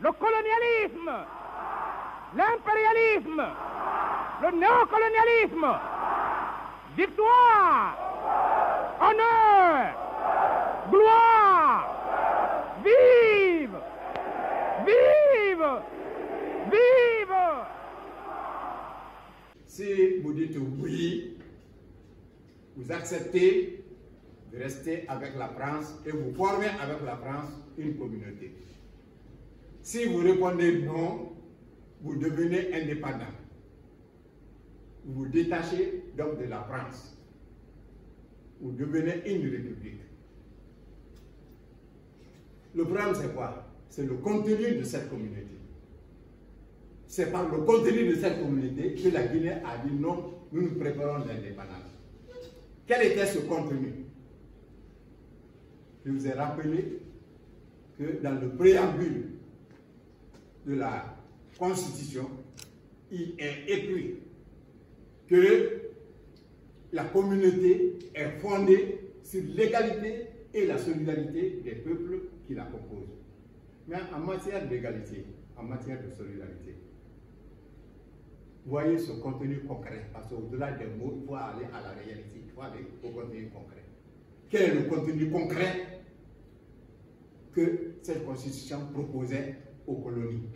le colonialisme, l'impérialisme, le néocolonialisme. Victoire, honneur, gloire, vive, vive, vive. Si vous dites oui, vous acceptez de rester avec la France et vous formez avec la France une communauté. Si vous répondez non, vous devenez indépendant. Vous vous détachez donc de la France. Vous devenez une république. Le problème, c'est quoi? C'est le contenu de cette communauté. C'est par le contenu de cette communauté que la Guinée a dit non, nous nous préparons l'indépendance. Quel était ce contenu? Je vous ai rappelé que dans le préambule de la Constitution, il est écrit que la communauté est fondée sur l'égalité et la solidarité des peuples qui la composent. Mais en matière d'égalité, en matière de solidarité, voyez ce contenu concret, parce qu'au-delà des mots, il faut aller à la réalité, il faut aller au contenu concret. Quel est le contenu concret que cette constitution proposait aux colonies?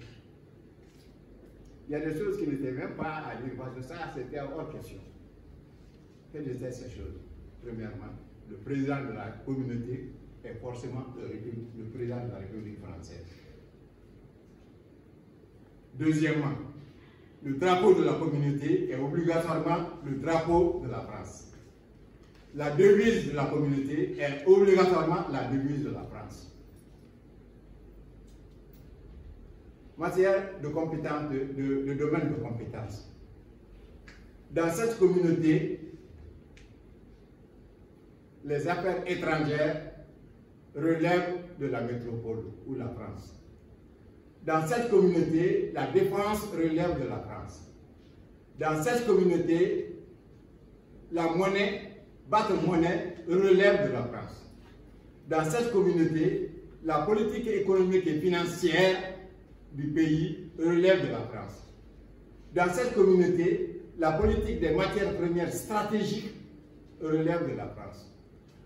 Il y a des choses qui n'étaient même pas à dire, parce que ça, c'était hors question. Quelles étaient ces choses? Premièrement, le président de la communauté est forcément le président de la République française. Deuxièmement, le drapeau de la communauté est obligatoirement le drapeau de la France. La devise de la communauté est obligatoirement la devise de la France. Matière de compétence, de domaine de compétence. Dans cette communauté, les affaires étrangères relèvent de la métropole ou la France. Dans cette communauté, la défense relève de la France. Dans cette communauté, la monnaie, battre monnaie, relève de la France. Dans cette communauté, la politique économique et financière du pays relève de la France. Dans cette communauté, la politique des matières premières stratégiques relève de la France.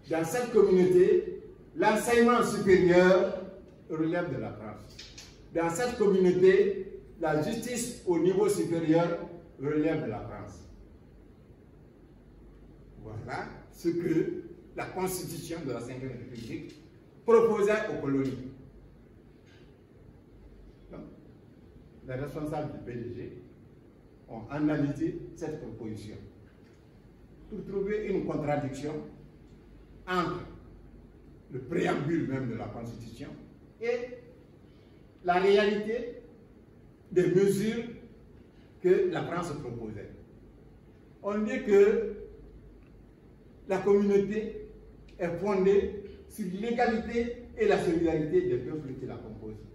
Dans cette communauté, l'enseignement supérieur relève de la France. Dans cette communauté, la justice au niveau supérieur relève de la France. Voilà ce que la Constitution de la Ve République proposait aux colonies. Donc, les responsables du PDG ont analysé cette proposition pour trouver une contradiction entre le préambule même de la Constitution et la réalité des mesures que la France proposait. On dit que la communauté est fondée sur l'égalité et la solidarité des peuples qui la composent.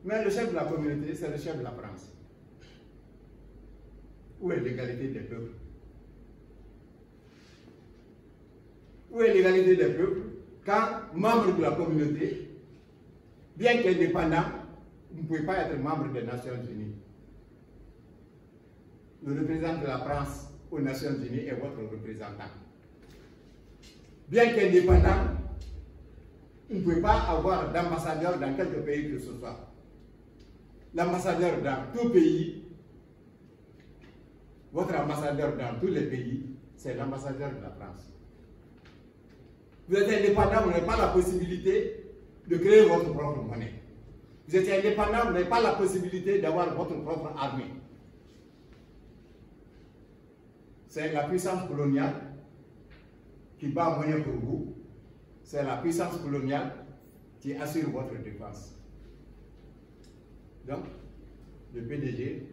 Mais le chef de la communauté, c'est le chef de la France. Où est l'égalité des peuples? Où est l'égalité des peuples quand, membre de la communauté, bien qu'indépendant, vous ne pouvez pas être membre des Nations Unies. Le représentant de la France aux Nations Unies est votre représentant. Bien qu'indépendant, vous ne pouvez pas avoir d'ambassadeur dans quelque pays que ce soit. L'ambassadeur dans tout pays, votre ambassadeur dans tous les pays, c'est l'ambassadeur de la France. Vous êtes indépendant, vous n'avez pas la possibilité de créer votre propre monnaie. Vous êtes indépendant, vous n'avez pas la possibilité d'avoir votre propre armée. C'est la puissance coloniale qui bat moyen pour vous. C'est la puissance coloniale qui assure votre défense. Donc, le PDG,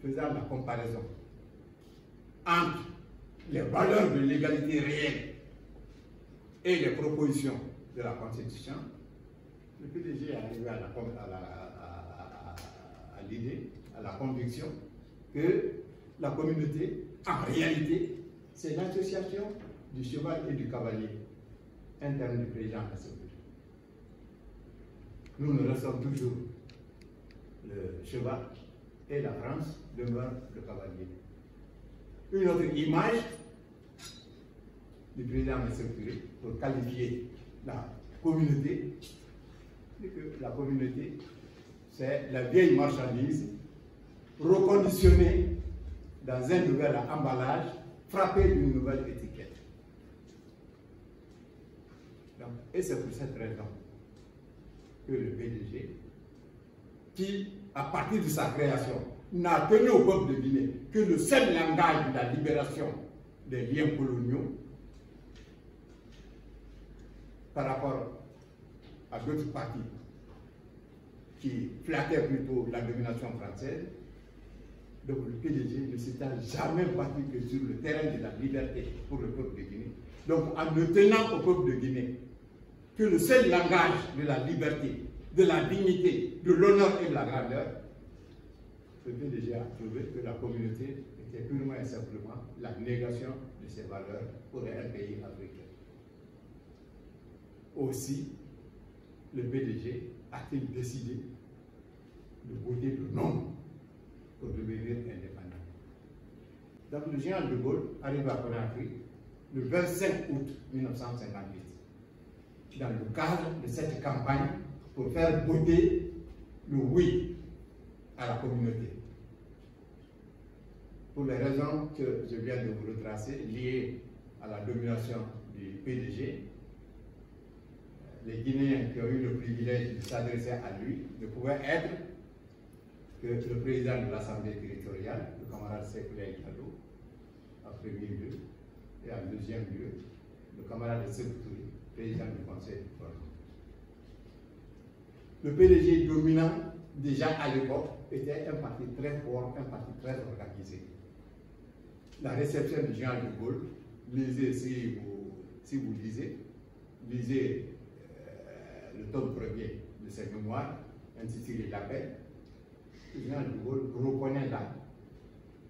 faisant la comparaison entre les valeurs de l'égalité réelle et les propositions de la Constitution, le PDG est arrivé à l'idée, à la conviction que la communauté, en réalité, c'est l'association du cheval et du cavalier, un terme du président Assemblée. nous ne restons toujours le cheval et la France demeure le cavalier. Une autre image du président M. Touré pour qualifier la communauté, c'est que la communauté, c'est la vieille marchandise reconditionnée dans un nouvel emballage, frappé d'une nouvelle étiquette. Donc, et c'est pour cette raison que le PDG, qui, à partir de sa création, n'a tenu au peuple de Guinée que le seul langage de la libération des liens coloniaux, par rapport à d'autres partis qui flattaient plutôt la domination française. Donc le PDG ne s'était jamais battu que sur le terrain de la liberté pour le peuple de Guinée. Donc en ne tenant au peuple de Guinée que le seul langage de la liberté, de la dignité, de l'honneur et de la grandeur, le PDG a trouvé que la communauté était purement et simplement la négation de ses valeurs pour un pays africain. Aussi, le PDG a-t-il décidé de voter le non pour devenir indépendant. Donc le général de Gaulle arrive à Conakry le 25 août 1958, dans le cadre de cette campagne pour faire voter le oui à la communauté. Pour les raisons que je viens de vous retracer, liées à la domination du PDG, les Guinéens qui ont eu le privilège de s'adresser à lui ne pouvaient être que le président de l'Assemblée territoriale, le camarade Sékoulaye Diallo, en premier lieu, et en deuxième lieu, le camarade Sékou Touré, président du Conseil du Parlement. Le PDG dominant, déjà à l'époque, était un parti très fort, un parti très organisé. La réception du général de Gaulle, lisez si vous lisez le tome premier de ses mémoires, intitulé L'Appel, le général de Gaulle reconnaît là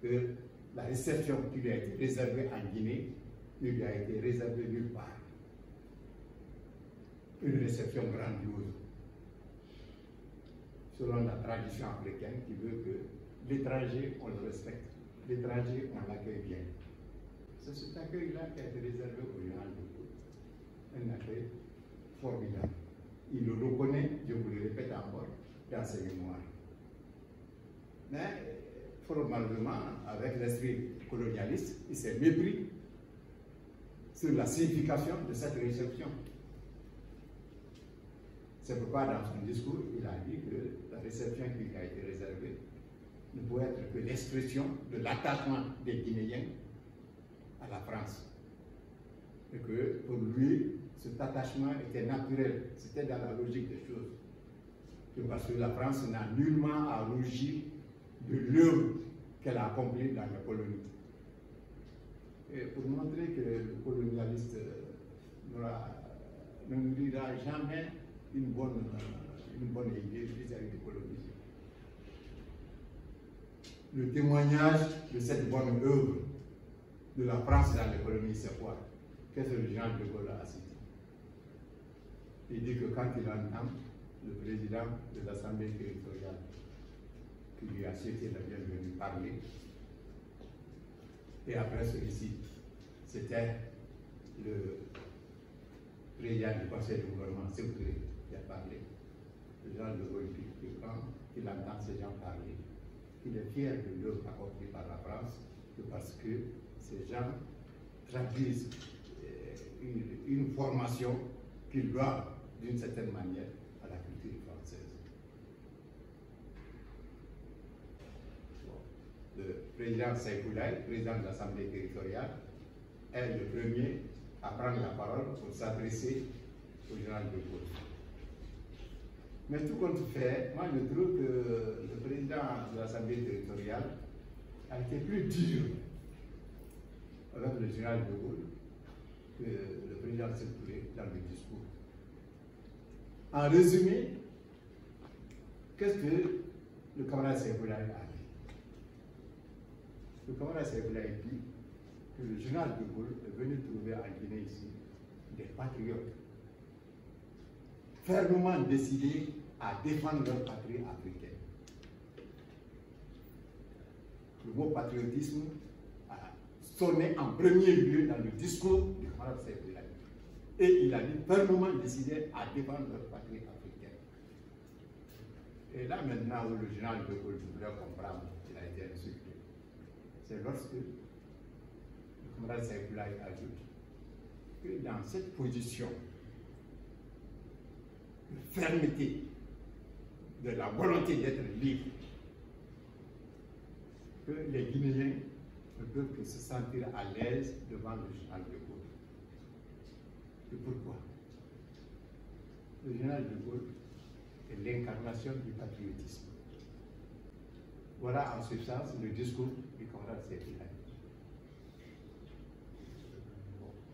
que la réception qui lui a été réservée en Guinée ne lui a été réservée nulle part. Une réception grandiose, selon la tradition africaine qui veut que l'étranger, on le respecte, l'étranger, on l'accueille bien. C'est cet accueil-là qui a été réservé au général de Gaulle. Un accueil formidable. Il le reconnaît, je vous le répète encore, dans ses mémoires. Mais, fort malheureusement, avec l'esprit colonialiste, il s'est mépris sur la signification de cette réception. C'est pourquoi, dans son discours, il a dit que la réception qui lui a été réservée ne pouvait être que l'expression de l'attachement des Guinéens à la France. Et que, pour lui, cet attachement était naturel, c'était dans la logique des choses. Parce que la France n'a nullement à rougir de l'œuvre qu'elle a accomplie dans la colonie. Et pour montrer que le colonialiste ne nous dira jamais une bonne idée vis-à-vis du colonisme. Le témoignage de cette bonne œuvre de la France dans les colonies, c'est quoi? Qu'est-ce que le général de Gaulle a cité? Il dit que quand il entend le président de l'Assemblée territoriale qui lui a souhaité la bienvenue parler, et après celui-ci, c'était le président du Conseil de gouvernement, Sékou Touré, qui a parlé. Le général de Gaulle dit que quand il entend ces gens parler, il est fier de l'œuvre accomplie par la France, parce que ces gens traduisent une formation qu'ils doivent, d'une certaine manière, à la culture française. Le président Sékoulaye, président de l'Assemblée territoriale, est le premier à prendre la parole pour s'adresser au général de Gaulle. Mais tout compte fait, moi je trouve que le président de l'Assemblée territoriale a été plus dur avec le général de Gaulle que le président Sékou Touré dans le discours. En résumé, qu'est-ce que le camarade Sékoulaye a dit? Le camarade Sékoulaye dit que le général de Gaulle est venu trouver en Guinée ici des patriotes fermement décidés à défendre leur patrie africaine. Le mot patriotisme a sonné en premier lieu dans le discours du camarade Sékou Laye. Et il a dit fermement décidé à défendre leur patrie africaine. Et là maintenant où le général de Gaulle voudrait comprendre qu'il a été insulté, c'est lorsque le camarade Sékou Laye ajoute que dans cette position de fermeté, de la volonté d'être libre, que les Guinéens ne peuvent que se sentir à l'aise devant le général de Gaulle. Et pourquoi? Le général de Gaulle est l'incarnation du patriotisme. Voilà en substance le discours du camarade Sékou Laye.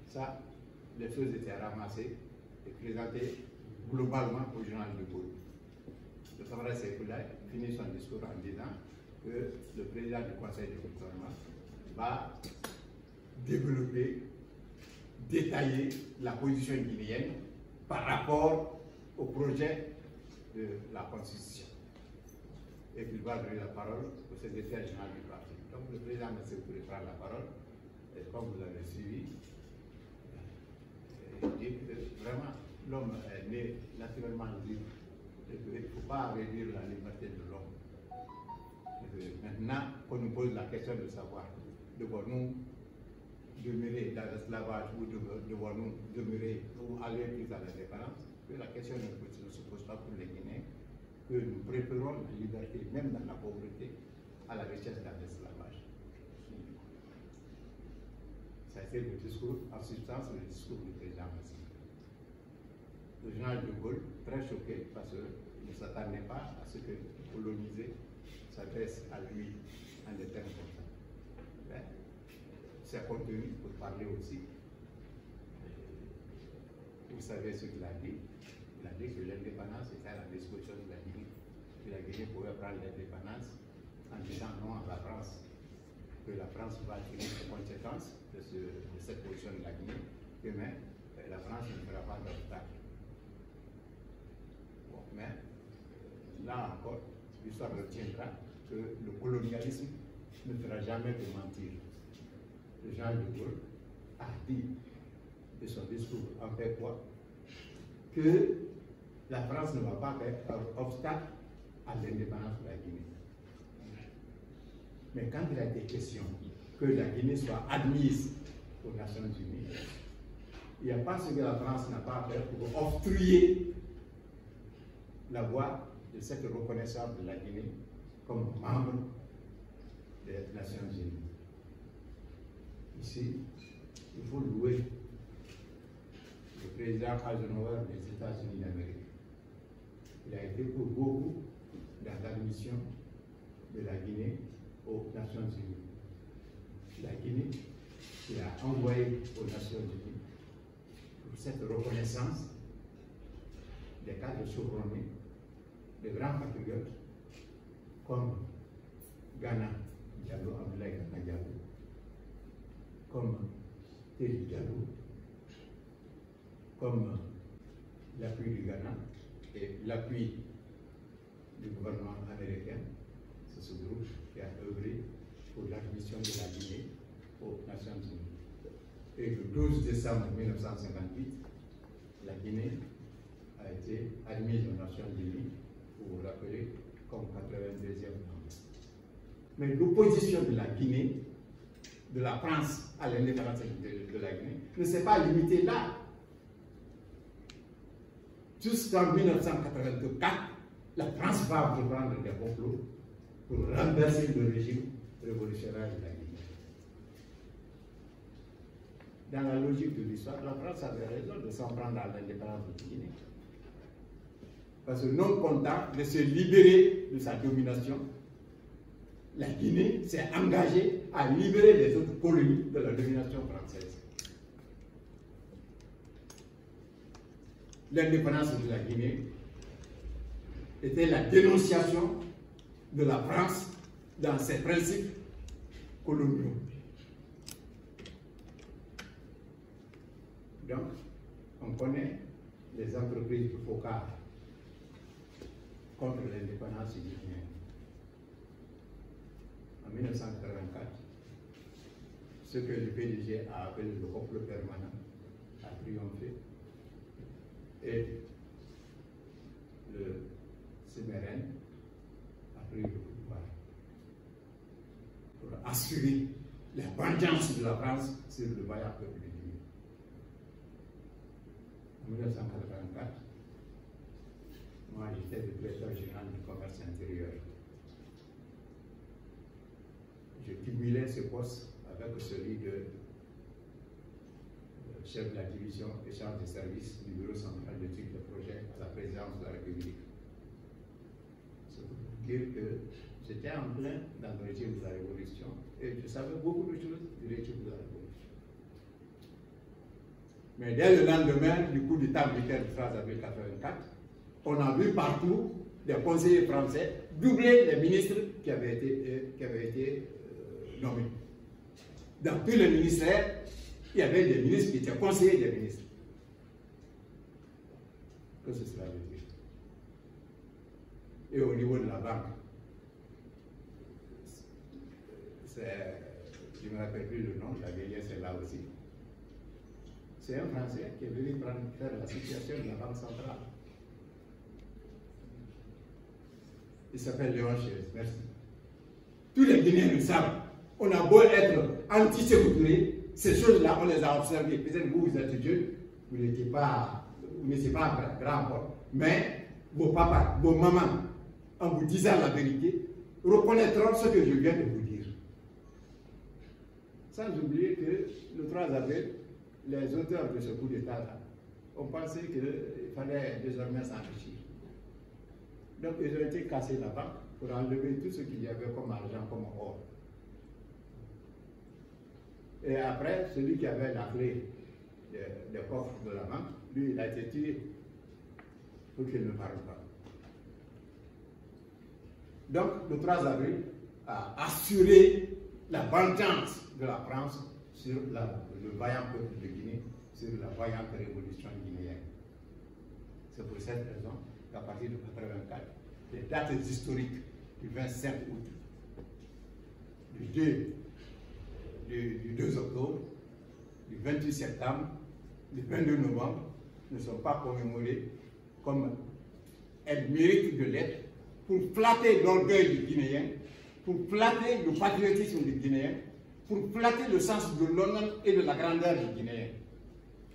Ça, les choses étaient ramassées et présentées globalement au général de Gaulle. Le camarade Sékou Laye finit son discours en disant que le président du Conseil de gouvernement va développer, détailler la position guinéenne par rapport au projet de la Constitution. Et qu'il va donner la parole au secrétaire général du parti. Donc le président M. Sékou prend la parole, et comme vous l'avez suivi, il dit que vraiment l'homme est né naturellement libre. Et qu'il ne faut pas réduire la liberté de l'homme. Maintenant qu'on nous pose la question de savoir, devons-nous demeurer dans l'esclavage ou devons-nous demeurer ou aller plus à l'indépendance, que la question ne se pose pas pour les Guinéens, que nous préférons la liberté, même dans la pauvreté, à la richesse dans l'esclavage. Ça a été le discours, en substance, le discours du président Massi. Le général de Gaulle, très choqué, parce qu'il ne s'attendait pas à ce que le colonisé s'adresse à lui en des termes comme ça. Mais c'est contenu pour parler aussi. Vous savez ce qu'il a dit. Il a dit que l'indépendance était à la disposition de la Guinée. Que la Guinée pouvait prendre l'indépendance en disant non à la France. Que la France va tirer les conséquences de cette position de la Guinée. Que mais la France ne fera pas d'obstacle. Bon, mais là encore, l'histoire retiendra que le colonialisme ne fera jamais de mentir. Le général de Gaulle a dit de son discours en fait quoi? Que la France ne va pas faire obstacle à l'indépendance de la Guinée. Mais quand il a été question que la Guinée soit admise aux Nations Unies, il n'y a pas ce que la France n'a pas à faire pour obstruer la voie de cette reconnaissance de la Guinée comme membre des Nations Unies. Ici, il faut louer le président Eisenhower des États-Unis d'Amérique. Il a été pour beaucoup dans l'admission de la Guinée aux Nations Unies. La Guinée, il a envoyé aux Nations Unies pour cette reconnaissance des cas de souveraineté, de grands patriotes comme Ghana, Diallo, Abdoulaye Ghana Diallo, comme Téli Diallo, comme l'appui du Ghana et l'appui du gouvernement américain. C'est ce groupe qui a œuvré pour l'admission de la Guinée aux Nations Unies. Et le 12 décembre 1958, la Guinée a été admise aux Nations Unies, pour vous rappeler, comme 82e membre. Mais l'opposition de la Guinée, de la France à l'indépendance de la Guinée, ne s'est pas limitée là. Jusqu'en 1984, la France va reprendre des complots pour renverser le régime révolutionnaire de la Guinée. Dans la logique de l'histoire, la France avait raison de s'en prendre à l'indépendance de la Guinée. Parce que non content de se libérer de sa domination, la Guinée s'est engagée à libérer les autres colonies de la domination française. L'indépendance de la Guinée était la dénonciation de la France dans ses principes coloniaux. Donc, on connaît les entreprises de Focard contre l'indépendance guinéenne. En 1984, ce que le PDG a appelé le complot permanent a triomphé et le CMRN a pris le pouvoir pour assurer la vengeance de la France sur le vaillant peuple de Guinée. En 1984, moi j'étais le directeur général du commerce intérieur. Je cumulais ce poste avec celui de chef de la division échange de services du bureau central d'études de projet à la présidence de la République. C'est pour dire que j'étais en plein dans le régime de la Révolution et je savais beaucoup de choses du régime de la Révolution. Mais dès le lendemain du coup d'État militaire du 3 avril 1984, on a vu partout des conseillers français doubler les ministres qui avaient été nommés. Dans tous les ministères, il y avait des ministres qui étaient conseillers des ministres. Que ce cela veut dire. Et au niveau de la banque, je ne me rappelle plus le nom, la vieillesse est là aussi. C'est un Français qui est venu faire la situation de la Banque centrale. Il s'appelle Léon Chaise, merci. Tous les Guinéens le savent. On a beau être anti-sécurité, ces choses-là, on les a observées. Peut-être vous, vous êtes jeune, vous n'étiez pas grand encore. Mais vos papas, vos mamans, en vous disant la vérité, reconnaîtront ce que je viens de vous dire. Sans oublier que le 3 avril, les auteurs de ce coup d'État ont pensé qu'il fallait désormais s'enrichir. Donc ils ont été cassés la banque pour enlever tout ce qu'il y avait comme argent, comme or. Et après, celui qui avait la clé des coffres de la banque, lui, il a été tué pour qu'il ne parle pas. Donc, le 3 avril a assuré la vengeance de la France sur le vaillant peuple de Guinée, sur la vaillante révolution guinéenne. C'est pour cette raison qu'à partir de 1984, les dates historiques du 25 août, du 2 octobre, du 28 septembre, du 22 novembre ne sont pas commémorées comme elles méritent de l'être pour flatter l'orgueil du Guinéen, pour flatter le patriotisme du Guinéen, pour flatter le sens de l'honneur et de la grandeur du Guinéen.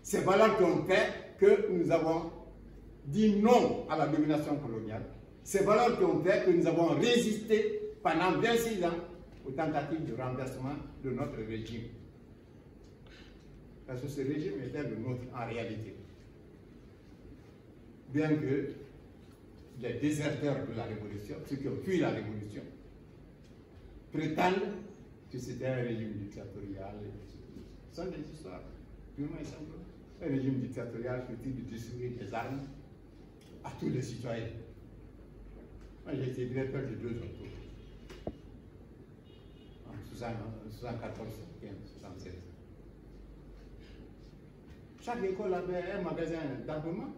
Ces valeurs qui ont fait que nous avons dit non à la domination coloniale, ces valeurs qui ont fait que nous avons résisté pendant 26 ans aux tentatives de renversement de notre régime. Parce que ce régime était le nôtre en réalité. Bien que les déserteurs de la Révolution, ceux qui ont fui la Révolution, prétendent que c'était un régime dictatorial. Ce sont des histoires, purement et simplement. Un régime dictatorial qui de distribuer des armes à tous les citoyens. Moi, j'ai été directeur de 2 octobre. En 1974, 1976. Chaque école avait un magasin d'armement.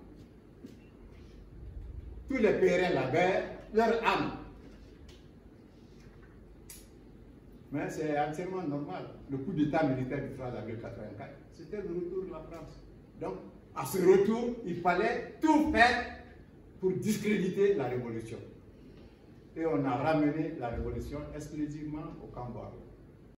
Tous les pèlerins avaient leur arme. Mais c'est entièrement normal. Le coup d'État militaire du 3 avril 1984, c'était le retour de la France. Donc, à ce retour, il fallait tout faire pour discréditer la révolution. Et on a ramené la révolution exclusivement au Cambodge.